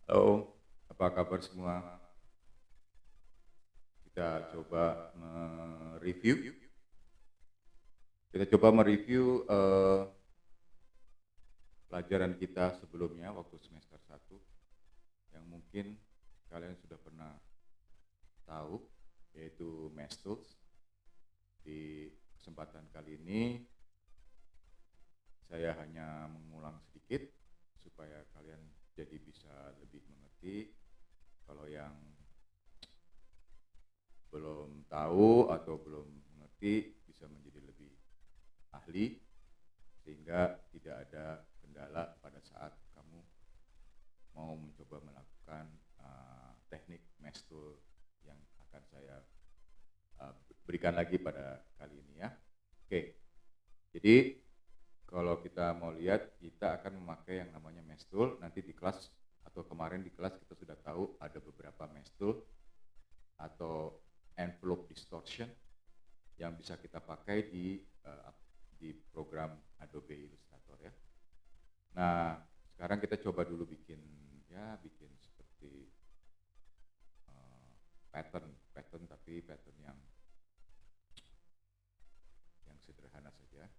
Halo, apa kabar semua? Kita coba mereview. Kita coba mereview pelajaran kita sebelumnya waktu semester 1 yang mungkin kalian sudah pernah tahu, yaitu Math Tools. Di kesempatan kali ini saya hanya mengulang sedikit supaya kalian jadi bisa lebih mengerti. Kalau yang belum tahu atau belum mengerti bisa menjadi lebih ahli, sehingga tidak ada kendala pada saat kamu mau mencoba melakukan teknik Math Tool yang akan saya berikan lagi pada kali ini ya. Oke, jadi kalau kita mau lihat, kita akan memakai yang namanya Math Tool. Nanti di kelas atau kemarin di kelas kita sudah tahu ada beberapa Math Tool atau envelope distortion yang bisa kita pakai di program Adobe Illustrator ya. Nah, sekarang kita coba dulu bikin seperti pattern tapi pattern yang sederhana saja.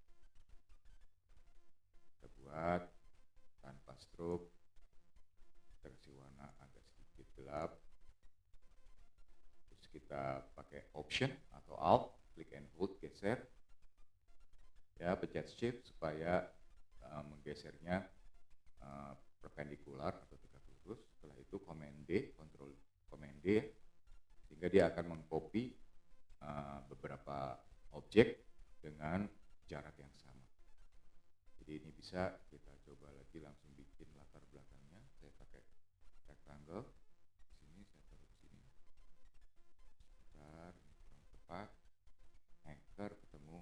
Kita buat tanpa stroke, kita kasih warna agak sedikit gelap. Terus kita pakai option atau alt, click and hold, geser. Ya, pencet shift supaya menggesernya perpendikular atau tegak lurus. Setelah itu command D, control command D, sehingga dia akan mengcopy beberapa objek dengan jarak yang sama. Jadi ini bisa kita coba lagi langsung bikin latar belakangnya. Saya pakai rectangle. Sini saya taruh di sini. Bentar, ini kurang tepat. Anchor ketemu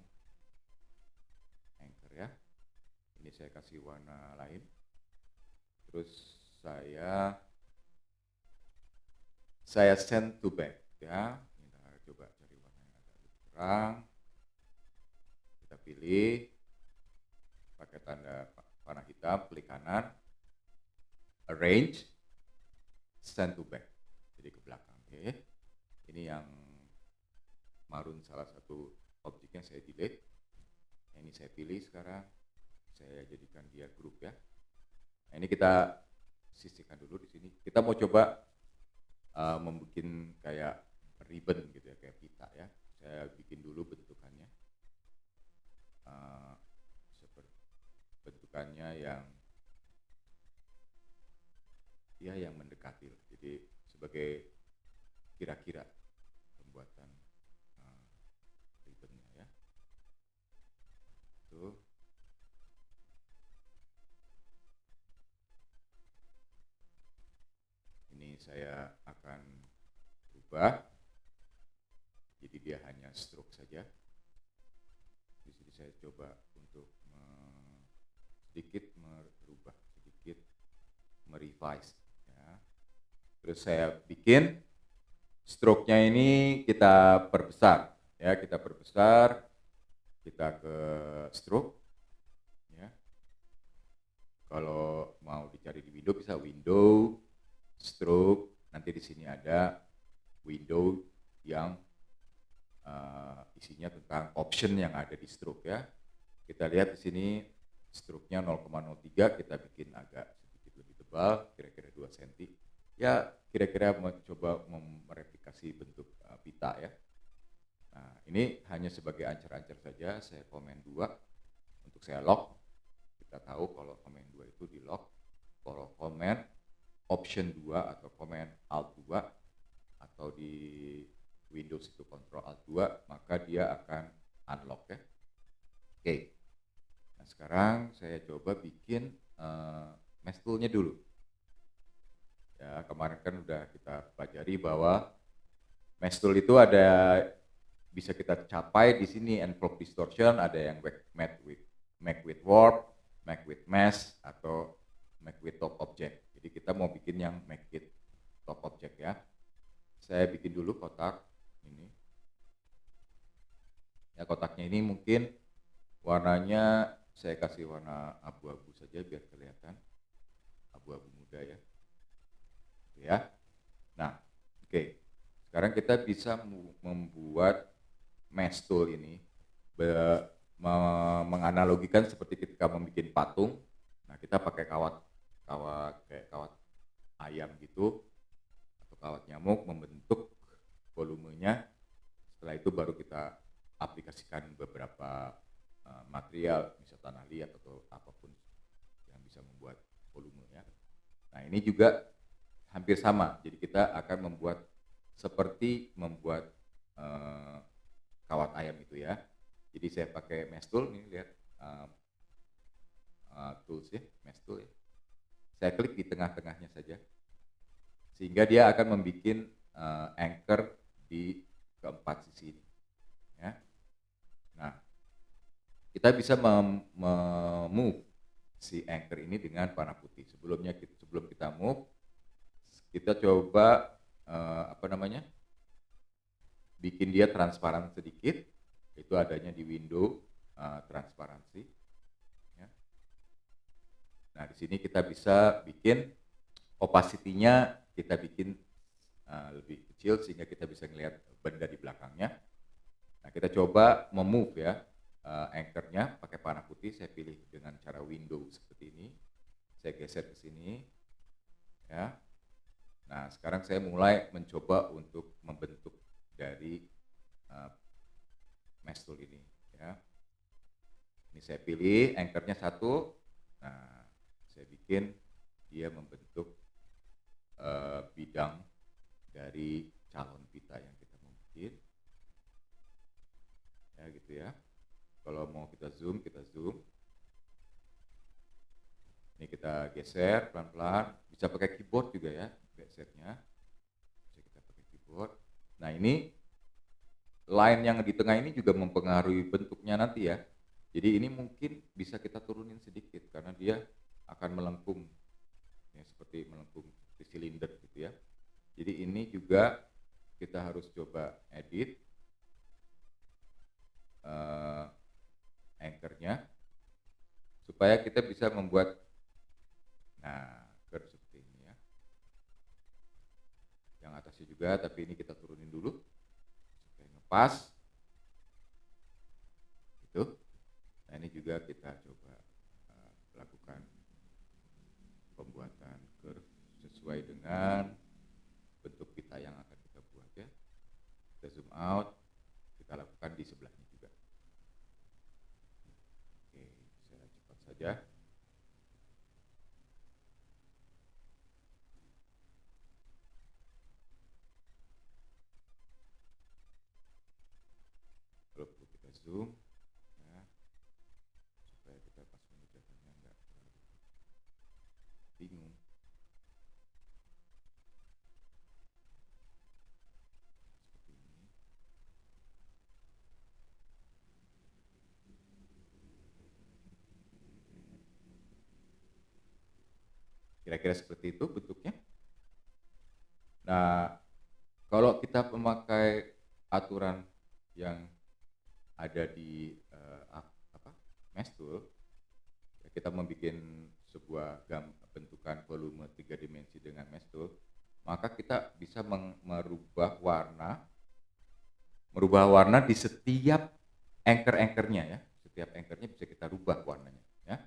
anchor ya. Ini saya kasih warna lain. Terus saya send to back ya. Kita coba cari warna yang agak lebih terang. Kita pilih pakai tanda panah hitam, klik kanan, arrange, send to back, jadi ke belakang. Oke. Ini yang marun, salah satu objeknya saya delete. Ini saya pilih sekarang, saya jadikan dia grup ya. Nah, ini kita sisihkan dulu di sini. Kita mau coba membuat kayak ribbon gitu ya, kayak pita ya. Saya bikin dulu bentukannya. Seperti bentukannya yang mendekati. Jadi sebagai kira-kira pembuatan ribbonnya ya. Tuh. Ini saya akan ubah. Jadi dia hanya stroke saja. Di sini saya coba untuk sedikit merubah, sedikit merevise ya. Terus saya bikin stroke-nya ini kita perbesar ya, kita ke stroke ya. Kalau mau dicari di window bisa window stroke, nanti di sini ada window yang isinya tentang option yang ada di stroke ya. Kita lihat di sini stroke-nya 0,03, kita bikin agak sedikit lebih tebal, kira-kira 2 cm. Ya, kira-kira mencoba mereplikasi bentuk pita ya. Nah, ini hanya sebagai ancer-ancer saja, saya komen 2 untuk saya lock. Kita tahu kalau komen 2 itu di lock. Kalau komen option 2 atau komen alt 2 atau di Windows itu Ctrl Alt 2, maka dia akan unlock ya. Oke. Nah, sekarang saya coba bikin Math Tool-nya dulu. Ya, kemarin kan udah kita pelajari bahwa Math Tool itu ada bisa kita capai di sini envelope distortion, ada yang make with warp, make with mesh, atau make with top object. Jadi kita mau bikin yang make with top object ya. Saya bikin dulu kotak ini. Ya, kotaknya ini mungkin warnanya saya kasih warna abu-abu saja biar kelihatan, abu-abu muda ya. ya. Nah, oke. Sekarang kita bisa membuat mesh tool ini menganalogikan seperti ketika membuat patung. Nah, kita pakai kawat kayak kawat ayam gitu atau kawat nyamuk membentuk volumenya. Setelah itu baru kita aplikasikan beberapa material, misalnya tanah liat atau apapun yang bisa membuat volume ya. Nah, ini juga hampir sama. Jadi kita akan membuat seperti membuat kawat ayam itu ya. Jadi saya pakai mesh tool nih, lihat tools ya, mesh tool ya. Saya klik di tengah-tengahnya saja, sehingga dia akan membuat anchor di keempat sisi ini. Ya. Nah, kita bisa move si anchor ini dengan warna putih. Sebelum kita move, kita coba bikin dia transparan sedikit. Itu adanya di window transparansi. Ya. Nah, di sini kita bisa bikin opacity-nya, kita bikin lebih kecil sehingga kita bisa melihat benda di belakangnya. Nah, kita coba memove ya anchor-nya pakai panah putih. Saya pilih dengan cara window seperti ini. Saya geser ke sini. Ya. Nah, sekarang saya mulai mencoba untuk membentuk dari mesh tool ini ya. Ini saya pilih anchor-nya 1. Nah, saya bikin dia membentuk bidang dari calon pita yang kita mau bikin. Ya gitu ya. Kalau mau kita zoom, kita zoom. Ini kita geser pelan-pelan. Bisa pakai keyboard juga ya, gesernya. Bisa kita pakai keyboard. Nah, ini line yang di tengah ini juga mempengaruhi bentuknya nanti ya. Jadi ini mungkin bisa kita turunin sedikit karena dia akan melengkung ya, seperti melengkung di silinder gitu ya. Jadi ini juga kita harus coba edit anchor-nya supaya kita bisa membuat curve seperti ini ya. Yang atasnya juga, tapi ini kita turunin dulu supaya ngepas gitu. Nah, ini juga kita coba lakukan pembuatan curve sesuai dengan bentuk pita yang akan kita buat ya. Kita zoom out, kita lakukan di sebelahnya juga. Oke, saya cepat saja. Kalau perlu kita zoom ya, supaya kita pas mengerjakannya enggak terlalu bingung. Seperti ini. Kira-kira seperti itu bentuknya. Nah, kalau kita memakai aturan yang ada di mesh tool, ya kita membuat sebuah bentukan volume 3 dimensi dengan mesh tool, maka kita bisa merubah warna di setiap anchor-anchornya ya. Setiap anchornya bisa kita rubah warnanya ya.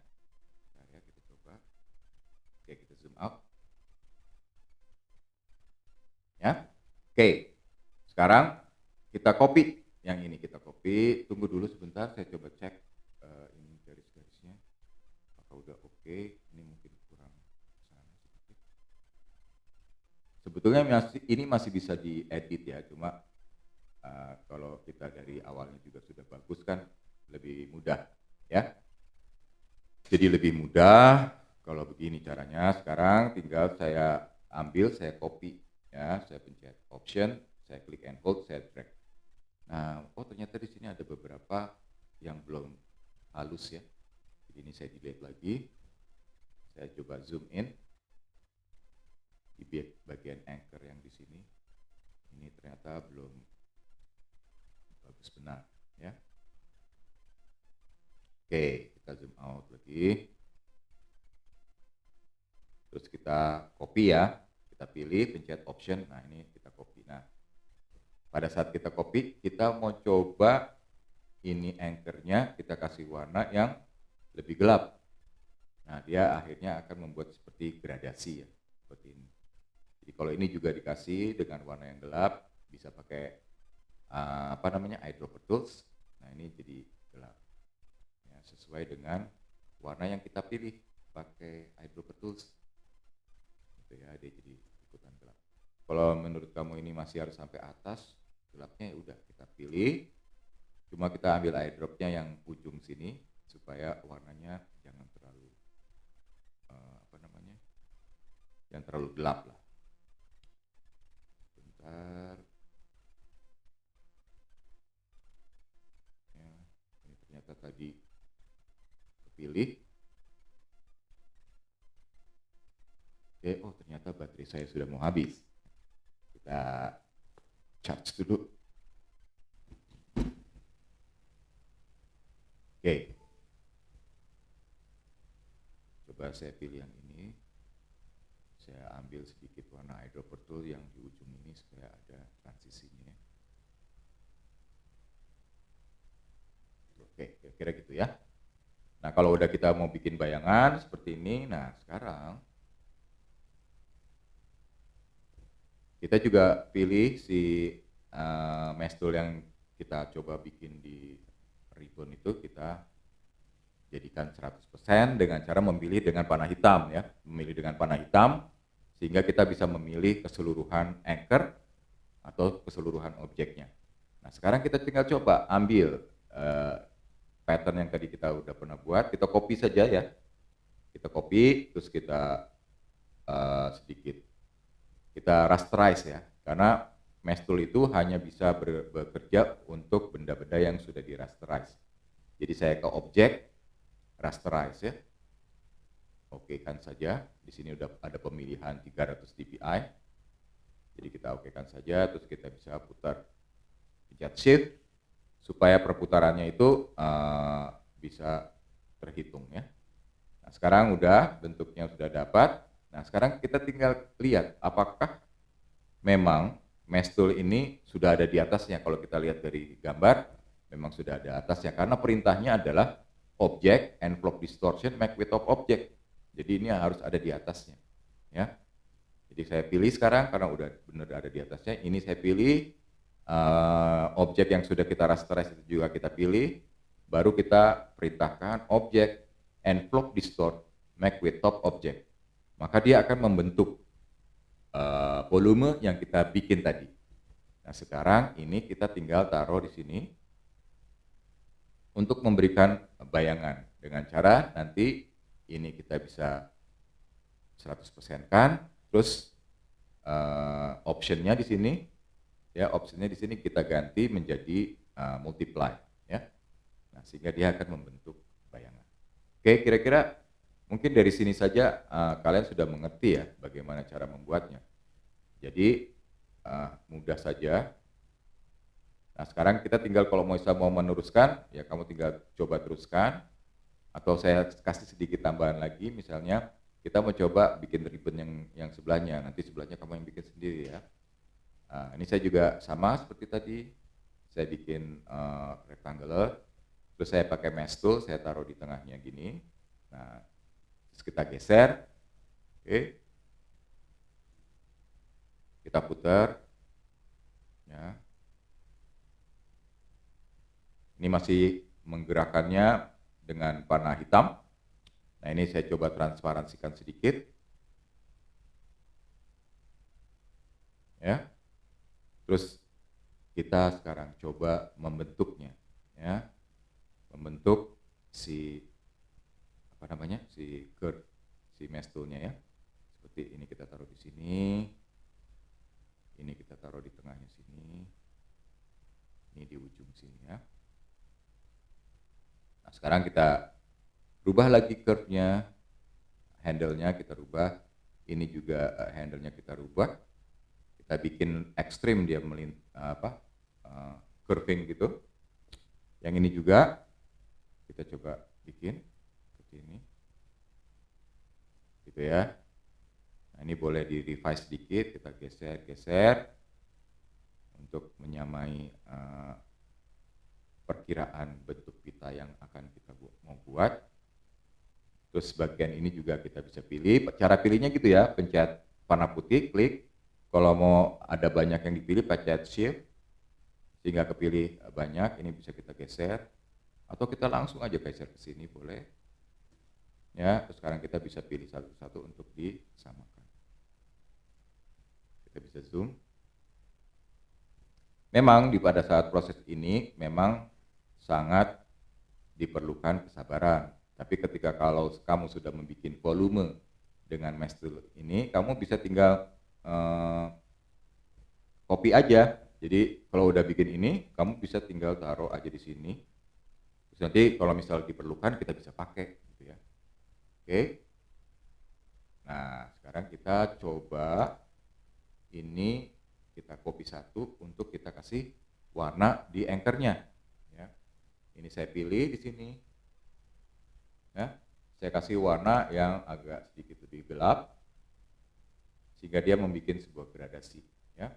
Nah, kita coba. Oke, kita zoom out. Ya. Oke. Sekarang kita copy yang ini, kita copy. Tunggu dulu sebentar, saya coba cek ini garis-garisnya apakah udah oke. Ini mungkin kurang sana sedikit. Sebetulnya ini masih bisa diedit ya, cuma kalau kita dari awalnya juga sudah bagus kan lebih mudah ya. Jadi lebih mudah kalau begini caranya. Sekarang tinggal saya ambil, saya copy ya, saya pencet option, saya klik and hold, saya drag. Nah, ternyata di sini ada beberapa yang belum halus ya. Jadi ini saya delete lagi. Saya coba zoom in di bagian anchor yang di sini. Ini ternyata belum bagus benar ya. Oke, kita zoom out lagi. Terus kita copy ya. Kita pilih, pencet option, nah ini kita copy. Nah, pada saat kita copy, kita mau coba ini anchor-nya kita kasih warna yang lebih gelap. Nah, dia akhirnya akan membuat seperti gradasi ya, seperti ini. Jadi kalau ini juga dikasih dengan warna yang gelap, bisa pakai eyedropper tools. Nah, ini jadi gelap. Ya, sesuai dengan warna yang kita pilih pakai eyedropper tools. Gitu ya, dia jadi ikutan gelap. Kalau menurut kamu ini masih harus sampai atas, gelapnya ya udah kita pilih. Cuma kita ambil eyedropnya yang ujung sini supaya warnanya jangan terlalu jangan terlalu gelap lah. Bentar. Ya, ini ternyata tadi kepilih. Oke, oh ternyata baterai saya sudah mau habis. Kita charge dulu. Oke. Coba saya pilih yang ini. Saya ambil sedikit warna eyedropper tool yang di ujung ini supaya ada transisinya. Oke, kira-kira gitu ya. Nah, kalau udah kita mau bikin bayangan seperti ini, nah sekarang kita juga pilih si mesh tool yang kita coba bikin di ribbon itu, kita jadikan 100% dengan cara memilih dengan panah hitam ya, memilih dengan panah hitam sehingga kita bisa memilih keseluruhan anchor atau keseluruhan objeknya. Nah, sekarang kita tinggal coba ambil pattern yang tadi kita udah pernah buat, kita copy saja ya. Kita copy, terus kita sedikit kita rasterize ya, karena mesh tool itu hanya bisa bekerja untuk benda-benda yang sudah di rasterize. Jadi saya ke objek, rasterize ya. Oke kan saja, di sini udah ada pemilihan 300 dpi. Jadi kita okekan saja, terus kita bisa putar, pencet shift supaya perputarannya itu bisa terhitung ya. Nah, sekarang udah bentuknya sudah dapat. Nah, sekarang kita tinggal lihat apakah memang mesh tool ini sudah ada di atasnya. Kalau kita lihat dari gambar, memang sudah ada atasnya karena perintahnya adalah object envelope distortion make width of object. Jadi ini harus ada di atasnya ya. Jadi saya pilih sekarang karena udah benar ada di atasnya. Ini saya pilih objek yang sudah kita rasterize itu juga kita pilih. Baru kita perintahkan object envelope distort make width of object. Maka dia akan membentuk volume yang kita bikin tadi. Nah, sekarang ini kita tinggal taruh di sini untuk memberikan bayangan dengan cara nanti ini kita bisa 100% kan, terus optionnya di sini ya, optionnya di sini kita ganti menjadi multiply ya. Nah, sehingga dia akan membentuk bayangan. Oke, kira-kira mungkin dari sini saja kalian sudah mengerti ya bagaimana cara membuatnya. Jadi mudah saja. Nah, sekarang kita tinggal kalau mau meneruskan, ya kamu tinggal coba teruskan. Atau saya kasih sedikit tambahan lagi, misalnya kita mau coba bikin ribbon yang sebelahnya, nanti sebelahnya kamu yang bikin sendiri ya. Nah, ini saya juga sama seperti tadi, saya bikin rectangular, terus saya pakai mesh tool, saya taruh di tengahnya gini. Nah, terus kita geser, oke. Kita putar, ya. Ini masih menggerakkannya dengan panah hitam. Nah, ini saya coba transparansikan sedikit. Ya. Terus kita sekarang coba membentuknya, ya. Membentuk si si curve, si mesh tool-nya ya. Seperti ini kita taruh di sini. Ini kita taruh di tengahnya sini. Ini di ujung sini ya. Nah, sekarang kita rubah lagi curve-nya, handle-nya kita rubah, ini juga handle-nya kita rubah, kita bikin ekstrim dia curving gitu. Yang ini juga kita coba bikin seperti ini, gitu ya. Nah, ini boleh di revise sedikit, kita geser-geser untuk menyamai perkiraan bentuk pita yang akan kita mau buat. Terus bagian ini juga kita bisa pilih. Cara pilihnya gitu ya, pencet panah putih, klik. Kalau mau ada banyak yang dipilih, pencet shift sehingga kepilih banyak. Ini bisa kita geser atau kita langsung aja geser ke sini boleh. Ya, terus sekarang kita bisa pilih satu-satu untuk disamakan. Kita bisa zoom. Memang pada saat proses ini memang sangat diperlukan kesabaran. Tapi ketika kalau kamu sudah membuat volume dengan mesh tool ini, kamu bisa tinggal copy aja. Jadi kalau udah bikin ini, kamu bisa tinggal taruh aja di sini. Terus nanti kalau misal diperlukan kita bisa pakai, gitu ya. Oke. Nah, sekarang kita coba ini kita copy satu untuk kita kasih warna di anchornya. Ya. Ini saya pilih di sini. Ya, saya kasih warna yang agak sedikit lebih gelap sehingga dia membuat sebuah gradasi. Ya.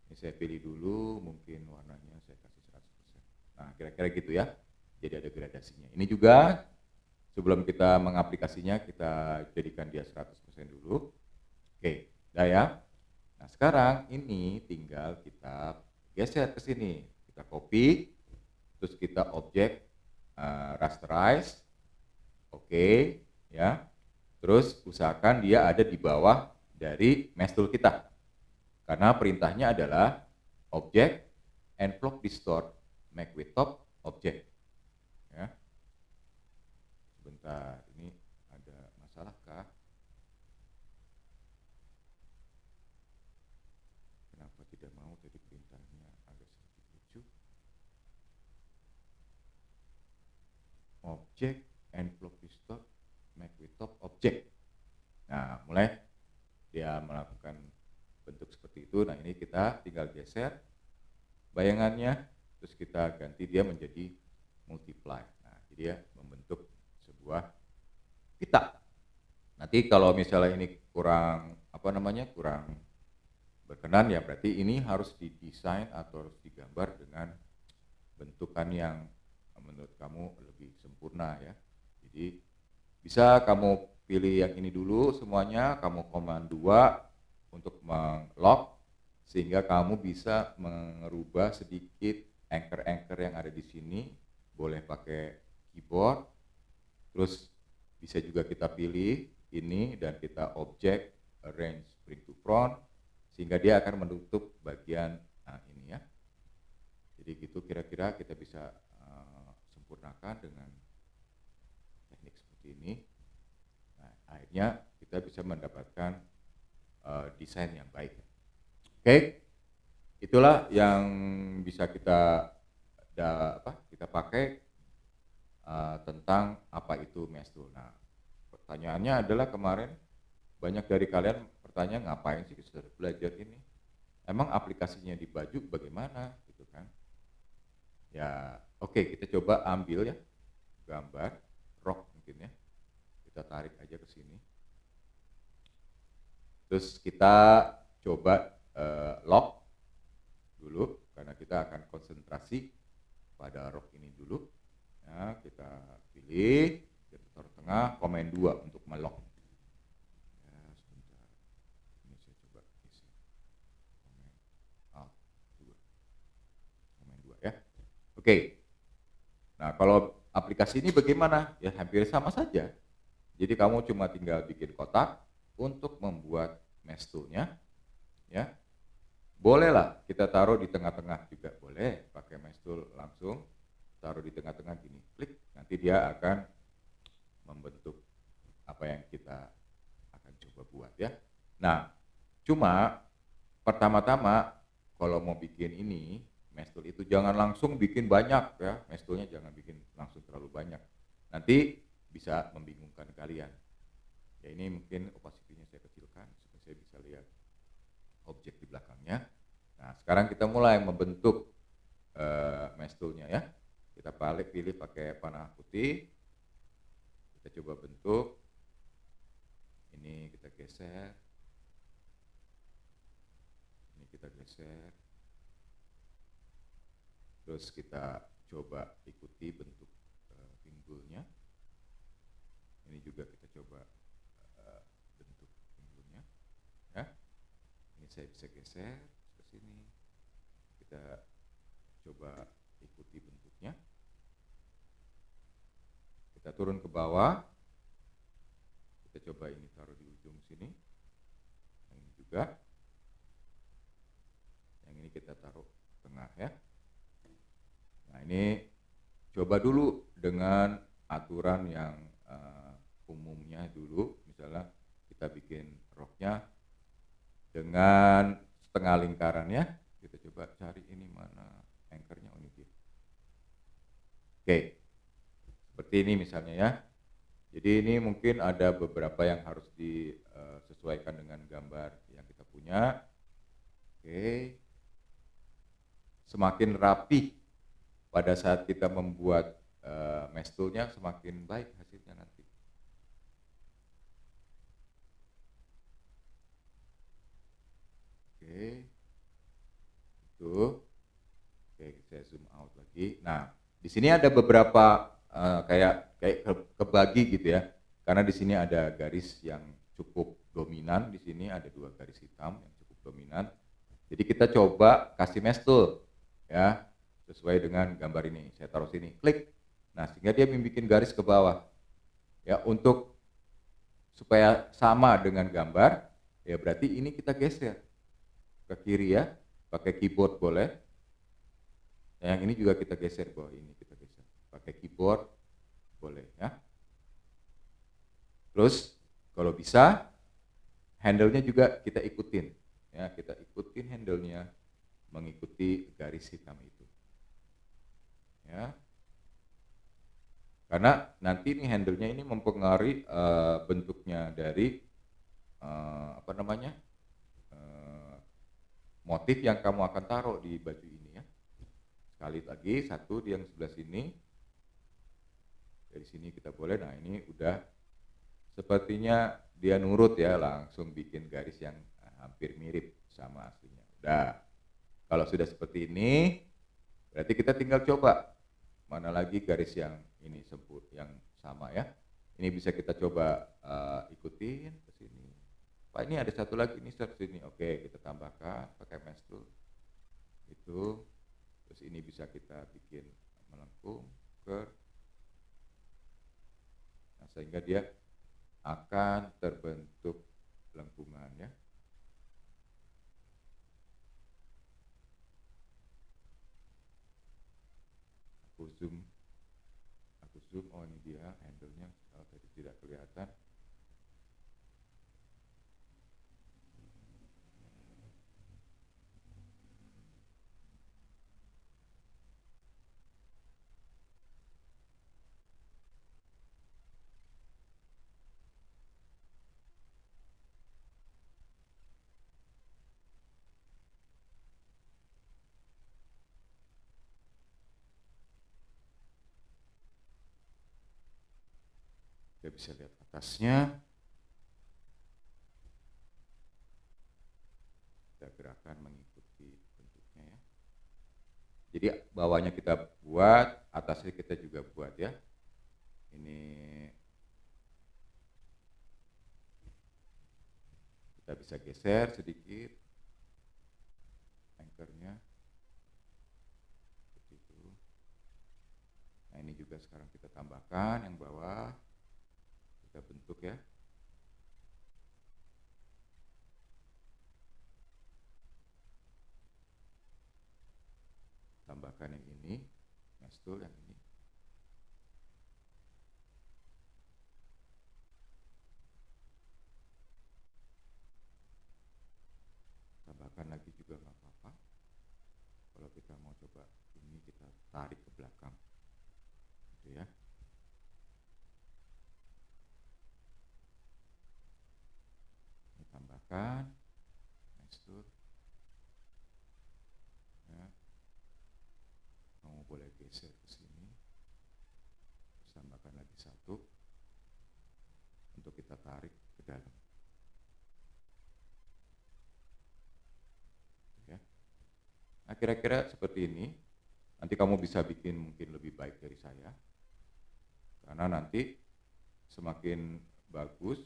Ini saya pilih dulu, mungkin warnanya saya kasih 100%. Nah, kira-kira gitu ya. Jadi ada gradasinya. Ini juga sebelum kita mengaplikasinya, kita jadikan dia 100% dulu. Oke, udah ya. Nah, sekarang ini tinggal kita geser ke sini. Kita copy, terus kita objek rasterize. Oke, ya. Terus usahakan dia ada di bawah dari mesh tool kita. Karena perintahnya adalah object envelope distort make with top object. Ya. Sebentar, ini ada masalah kah? Kenapa tidak mau jadi perintahnya agak sedikit lucu? Object envelope distort make with top object. Nah, mulai dia melakukan bentuk seperti itu. Nah, ini kita tinggal geser bayangannya, terus kita ganti dia menjadi multiply. Nah, jadi dia membentuk sebuah pita. Nanti kalau misalnya ini kurang kurang berkenan, ya berarti ini harus didesain atau harus digambar dengan bentukan yang menurut kamu lebih sempurna ya. Jadi bisa kamu pilih yang ini dulu semuanya, kamu command 2 untuk meng-lock sehingga kamu bisa merubah sedikit anchor-anchor yang ada di sini. Boleh pakai keyboard. Terus bisa juga kita pilih ini dan kita objek arrange bring to front sehingga dia akan menutup bagian ini ya. Jadi gitu kira-kira kita bisa sempurnakan dengan teknik seperti ini. Nah, akhirnya kita bisa mendapatkan desain yang baik. Oke, itulah yang bisa kita pakai tentang apa itu mesh tool. Nah, pertanyaannya adalah kemarin banyak dari kalian bertanya ngapain sih kita belajar ini? Emang aplikasinya di baju bagaimana gitu kan? Ya, oke, kita coba ambil ya gambar rok mungkin ya. Kita tarik aja ke sini. Terus kita coba lock dulu karena kita akan konsentrasi pada rok ini dulu. Ya, kita pilih, kita taruh tengah, command 2 untuk melock. Ya, sebentar. Ini saya coba isi. Command 2 ya. Oke. Nah, kalau aplikasi ini bagaimana? Ya hampir sama saja. Jadi kamu cuma tinggal bikin kotak untuk membuat mesh tool-nya. Ya. Bolehlah kita taruh di tengah-tengah juga boleh, pakai mesh tool langsung taruh di tengah-tengah gini, klik, nanti dia akan membentuk apa yang kita akan coba buat ya. Nah, cuma pertama-tama kalau mau bikin ini mesh tool itu jangan langsung bikin banyak ya, mesh toolnya jangan bikin langsung terlalu banyak, nanti bisa membingungkan kalian. Ya ini mungkin opacity-nya saya kecilkan supaya saya bisa lihat objek di belakangnya. Nah, sekarang kita mulai membentuk mesh tool-nya ya. Kita pilih pakai panah putih. Kita coba bentuk. Ini kita geser. geser, ini kita geser, terus kita coba ikuti bentuk pinggulnya. Ini juga kita coba bentuk pinggulnya, ya. Ini saya bisa geser ke sini. Kita coba ikuti bentuknya. Kita turun ke bawah. Kita coba ini taruh di ujung sini. Yang ini juga. Yang ini kita taruh tengah, ya. Nah, ini coba dulu dengan aturan yang umumnya dulu. Misalnya kita bikin roknya dengan setengah lingkaran, ya. Kita coba cari ini mana anchornya, ini dia. Oke, seperti ini misalnya, ya. Jadi ini mungkin ada beberapa yang harus disesuaikan dengan gambar yang kita punya. Oke, semakin rapi pada saat kita membuat mesh tool-nya, semakin baik hasilnya nanti. Oke, itu. Oke, saya zoom out lagi. Nah, di sini ada beberapa kayak kebagi gitu, ya. Karena di sini ada garis yang cukup dominan, di sini ada 2 garis hitam yang cukup dominan. Jadi kita coba kasih mesh tool, ya, sesuai dengan gambar ini. Saya taruh sini, klik. Nah, sehingga dia membuat garis ke bawah. Ya, untuk supaya sama dengan gambar, ya berarti ini kita geser ke kiri, ya. Pakai keyboard boleh. Yang ini juga kita geser, bawah ini kita geser. Pakai keyboard boleh, ya. Terus kalau bisa handle-nya juga kita ikutin, ya. Kita ikutin handle-nya mengikuti garis hitam itu, ya. Karena nanti ini handle-nya ini mempengaruhi bentuknya dari motif yang kamu akan taruh di baju ini, ya. Sekali lagi, satu di yang sebelah sini. Dari sini kita boleh. Nah, ini udah sepertinya dia nurut, ya, langsung bikin garis yang hampir mirip sama aslinya. Udah. Kalau sudah seperti ini, berarti kita tinggal coba mana lagi garis yang ini yang sama, ya. Ini bisa kita coba ikutin ke sini. Pak, ini ada satu lagi, ini seperti sini. Oke, kita tambahkan pakai mesh tool. Itu. Terus ini bisa kita bikin melengkung, curve. Nah, sehingga dia akan terbentuk lengkungan, ya. Aku zoom. Oh, ini dia handle-nya. Tadi tidak kelihatan. Kita bisa lihat atasnya. Kita gerakan mengikuti bentuknya, ya. Jadi bawahnya kita buat, atasnya kita juga buat, ya. Ini kita bisa geser sedikit anchornya. Seperti itu. Nah, ini juga sekarang kita tambahkan yang bawah. Kita bentuk, ya. Tambahkan yang ini, mesh tool yang ini. Tambahkan lagi juga nggak apa-apa. Kalau kita mau coba ini, kita tarik ke belakang, gitu, ya. Ini tambahkan mesh tool, ya. Kamu boleh geser ke sini. Terus tambahkan lagi satu untuk kita tarik ke dalam. kira-kira seperti ini. Nanti kamu bisa bikin mungkin lebih baik dari saya. Karena nanti semakin bagus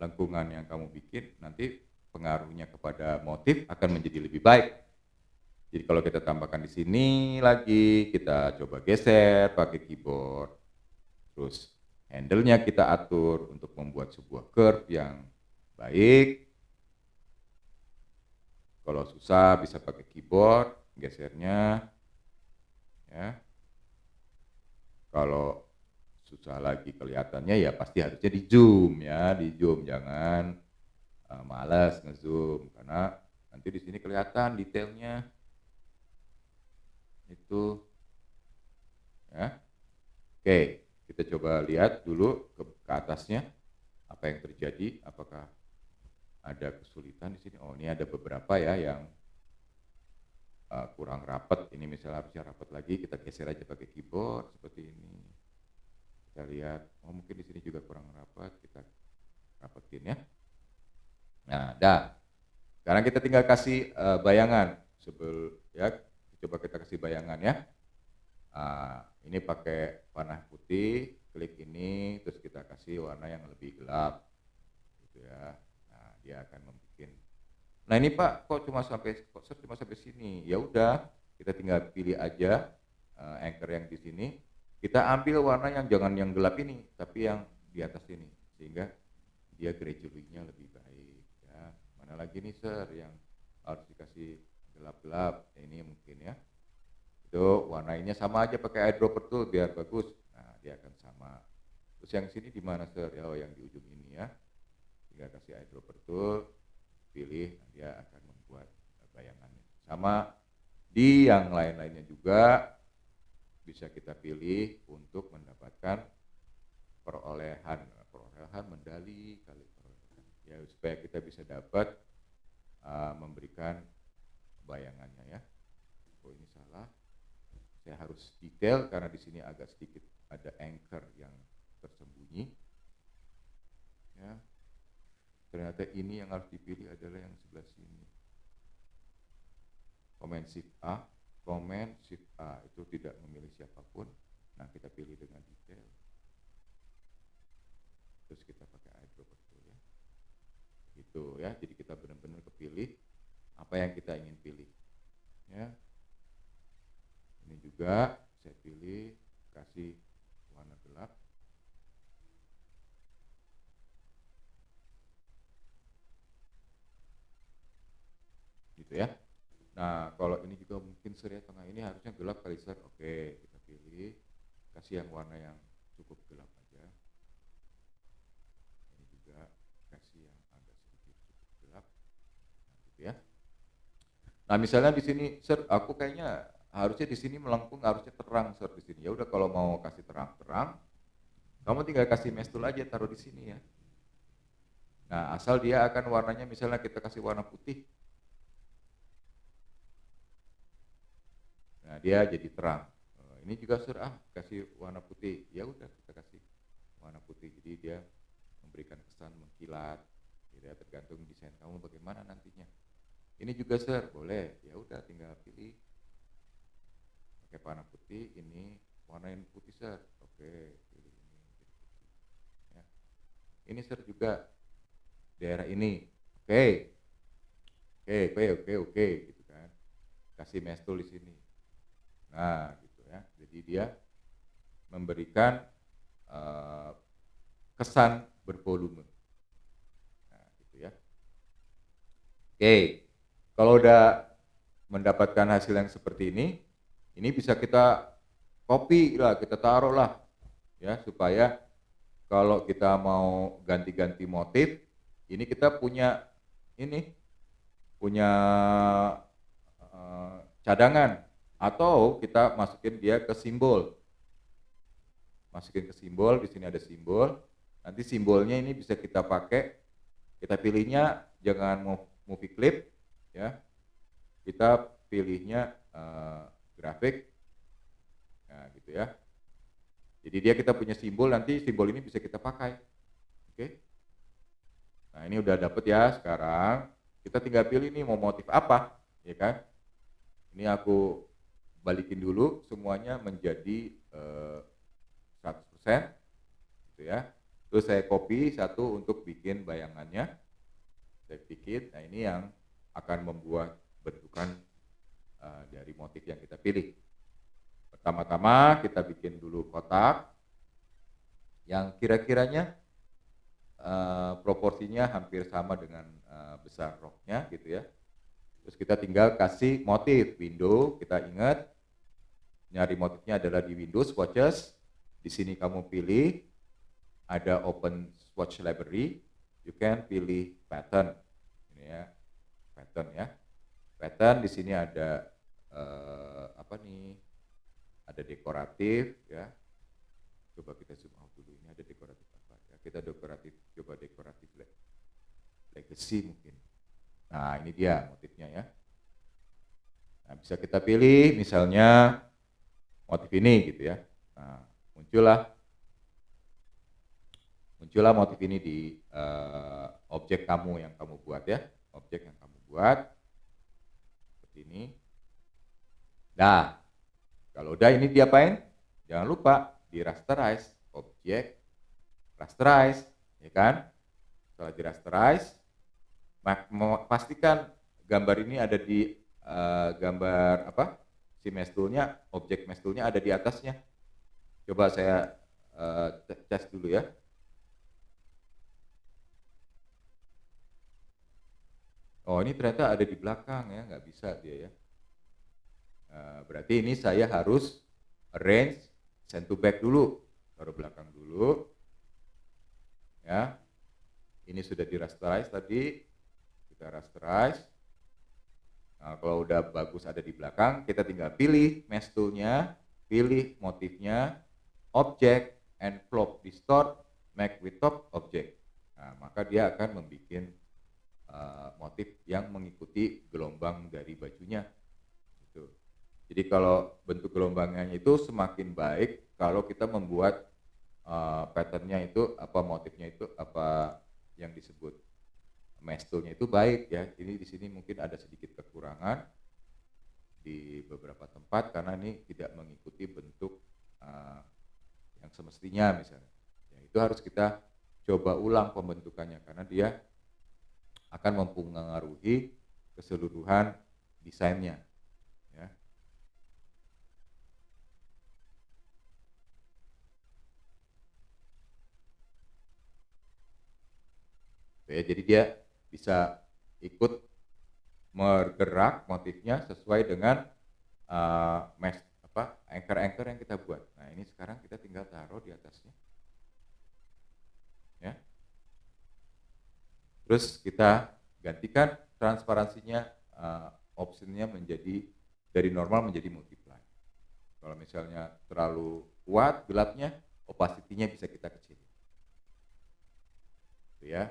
lengkungan yang kamu bikin, nanti pengaruhnya kepada motif akan menjadi lebih baik. Jadi kalau kita tambahkan di sini lagi, kita coba geser pakai keyboard. Terus handle-nya kita atur untuk membuat sebuah curve yang baik. Kalau susah bisa pakai keyboard, gesernya. Ya. Kalau susah lagi kelihatannya ya pasti harusnya di zoom ya, di zoom, jangan malas ngezoom karena nanti di sini kelihatan detailnya itu ya. Oke, kita coba lihat dulu ke atasnya apa yang terjadi, apakah ada kesulitan di sini. Oh, ini ada beberapa ya yang kurang rapat. Ini misalnya harusnya rapat lagi, kita geser aja pakai keyboard seperti ini. Kita lihat, oh mungkin di sini juga kurang rapat, kita rapetin ya. Nah, dah. Sekarang kita tinggal kasih bayangan. Ya, coba kita kasih bayangan ya. Ini pakai panah putih, klik ini, terus kita kasih warna yang lebih gelap, gitu ya. Nah, dia akan membuat. Nah ini Pak, kok cuma sampai sini? Ya udah, kita tinggal pilih aja anchor yang di sini. Kita ambil warna yang jangan yang gelap ini, tapi yang di atas ini, sehingga dia gradually-nya lebih baik. Ya, mana lagi nih Sir yang harus dikasih gelap-gelap? Ini mungkin ya. Itu warnanya sama aja pakai eyedropper tool biar bagus. Nah dia akan sama. Terus yang sini di mana Sir? Oh yang di ujung ini ya. Tinggal kasih eyedropper tool. Pilih, dia akan membuat bayangannya. Sama di yang lain-lainnya juga bisa kita pilih untuk mendapatkan perolehan medali kali perolehan. Ya supaya kita bisa dapat memberikan bayangannya ya. Oh ini salah. Saya harus detail karena di sini agak sedikit ada anchor yang tersembunyi. Ya. Ternyata ini yang harus dipilih adalah yang sebelah sini. Command Shift A, Command Shift A itu tidak memilih siapapun. Nah kita pilih dengan detail. Terus kita pakai eyedropper tool ya. Gitu ya. Jadi kita benar-benar kepilih apa yang kita ingin pilih. Ya. Ini juga saya pilih kasih warna gelap. Gitu ya. Nah kalau ini juga mungkin Sir ya, tengah ini harusnya gelap kali Sir. Oke, kita pilih kasih yang warna yang cukup gelap aja. Ini juga kasih yang agak sedikit cukup gelap. Nah, gitu ya. Nah misalnya di sini Sir, aku kayaknya harusnya di sini melengkung, harusnya terang Sir di sini. Ya udah kalau mau kasih terang-terang, kamu tinggal kasih mesh tool aja taruh di sini ya. Nah asal dia akan warnanya misalnya kita kasih warna putih. Nah dia jadi terang. Ini juga Sir kasih warna putih. Ya udah kita kasih warna putih. Jadi dia memberikan kesan mengkilat. Ya tergantung desain kamu bagaimana nantinya. Ini juga Sir boleh. Ya udah tinggal pilih pakai warna putih. Ini warnain putih Sir. Oke pilih ini jadi putih. Ya. Ini Sir juga daerah ini. Oke gitu kan. Kasih mesh tool di sini. Nah, gitu ya. Jadi dia memberikan kesan bervolume. Nah, gitu ya. Oke. Kalau udah mendapatkan hasil yang seperti ini bisa kita copy lah, kita taruh lah ya supaya kalau kita mau ganti-ganti motif, ini kita punya cadangan. Atau kita masukin dia ke simbol. Masukin ke simbol, di sini ada simbol. Nanti simbolnya ini bisa kita pakai. Kita pilihnya jangan movie clip ya. Kita pilihnya grafik. Nah, gitu ya. Jadi dia kita punya simbol, nanti simbol ini bisa kita pakai. Oke. Nah, ini udah dapet ya sekarang. Kita tinggal pilih nih mau motif apa, ya kan? Ini aku balikin dulu semuanya menjadi 100%, gitu ya. Terus saya copy satu untuk bikin bayangannya, saya bikin. Nah ini yang akan membuat bentukan dari motif yang kita pilih. Pertama-tama kita bikin dulu kotak yang kira-kiranya proporsinya hampir sama dengan besar roknya, gitu ya. Terus kita tinggal kasih motif window. Kita ingat nyari motifnya adalah di window swatches. Di sini kamu pilih ada open swatch library. You can pilih pattern. Ini ya, pattern ya. Pattern di sini ada apa nih? Ada dekoratif ya. Coba kita zoom out dulu. Ini ada dekoratif apa ya? Kita dekoratif, coba dekoratif legacy mungkin. Nah ini dia motifnya ya. Nah bisa kita pilih misalnya motif ini gitu ya. Nah muncullah motif ini di objek kamu yang kamu buat ya. Objek yang kamu buat seperti ini. Nah kalau udah ini diapain? Jangan lupa di rasterize, objek rasterize, ya kan? Setelah di rasterize, pastikan gambar ini ada di gambar apa? Si mesh tool-nya, objek mesh tool-nya ada di atasnya. Coba saya tes dulu ya. Oh ini ternyata ada di belakang ya, nggak bisa dia ya. Berarti ini saya harus arrange send to back dulu, taruh belakang dulu. Ya, ini sudah di rasterize tadi, kita rasterize. Nah, kalau udah bagus ada di belakang, kita tinggal pilih mesh tool-nya, pilih motifnya, object, envelope distort, make with top object. Nah, maka dia akan membuat motif yang mengikuti gelombang dari bajunya. Gitu. Jadi kalau bentuk gelombangnya itu semakin baik kalau kita membuat patternnya itu apa, motifnya itu apa yang disebut mesh tool-nya itu baik ya. Ini di sini mungkin ada sedikit kekurangan di beberapa tempat karena ini tidak mengikuti bentuk yang semestinya misalnya. Ya, itu harus kita coba ulang pembentukannya karena dia akan mempengaruhi keseluruhan desainnya. Ya. Ya, jadi dia bisa ikut bergerak motifnya sesuai dengan mesh apa anchor yang kita buat. Nah ini sekarang kita tinggal taruh di atasnya. Ya. Terus kita gantikan transparansinya, optionnya menjadi dari normal menjadi multiply. Kalau misalnya terlalu kuat gelapnya, opacity-nya bisa kita kecilin. Gitu ya.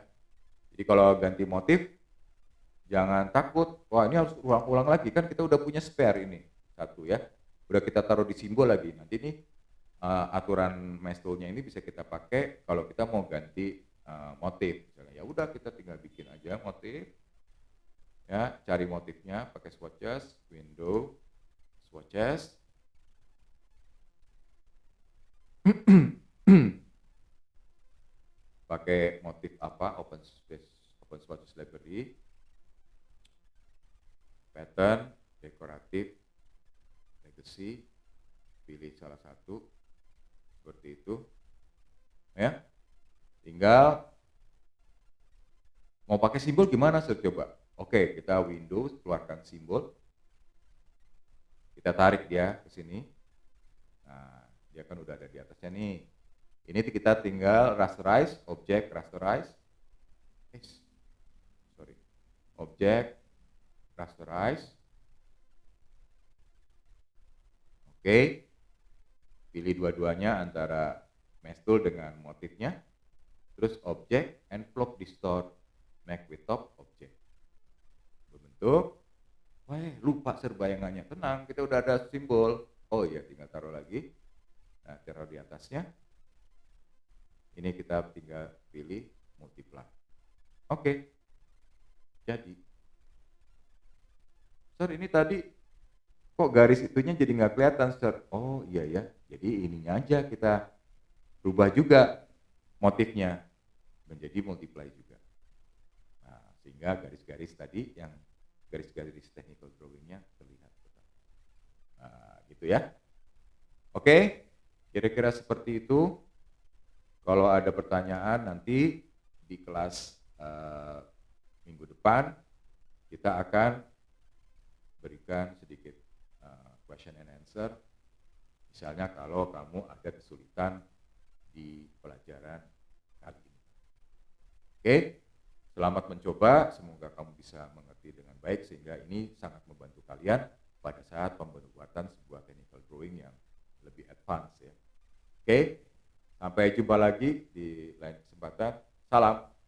Jadi kalau ganti motif, jangan takut, wah ini harus ulang-ulang lagi, kan kita udah punya spare ini, satu ya. Udah kita taruh di simbol lagi, nanti ini aturan mesh tool-nya ini bisa kita pakai kalau kita mau ganti motif. Misalnya ya udah kita tinggal bikin aja motif, ya cari motifnya pakai swatches, window, swatches. Pakai motif apa, open swatches library, pattern, dekoratif, legacy, pilih salah satu seperti itu ya. Tinggal mau pakai simbol gimana, coba. Oke, kita Windows, keluarkan simbol, kita tarik dia ke sini. Nah dia kan udah ada di atasnya nih. Ini kita tinggal rasterize, objek rasterize, objek rasterize. Oke, pilih dua-duanya antara mesh tool dengan motifnya, terus objek, envelope distort, make with top object. Berbentuk, wah lupa serbayangannya, tenang, kita udah ada simbol. Oh iya, tinggal taruh lagi. Nah, taruh di atasnya. Ini kita tinggal pilih multiply. Oke, jadi. Sir, ini tadi kok garis itunya jadi nggak kelihatan, Sir? Oh iya ya, jadi ininya aja kita rubah juga motifnya menjadi multiply juga. Nah, sehingga garis-garis tadi yang garis-garis technical drawingnya terlihat. Nah, gitu ya. Oke, kira-kira seperti itu. Kalau ada pertanyaan nanti di kelas minggu depan kita akan berikan sedikit question and answer. Misalnya kalau kamu ada kesulitan di pelajaran kali ini. Oke, selamat mencoba. Semoga kamu bisa mengerti dengan baik sehingga ini sangat membantu kalian pada saat pembuatan sebuah technical drawing yang lebih advance ya. Oke, sampai jumpa lagi di lain kesempatan. Salam.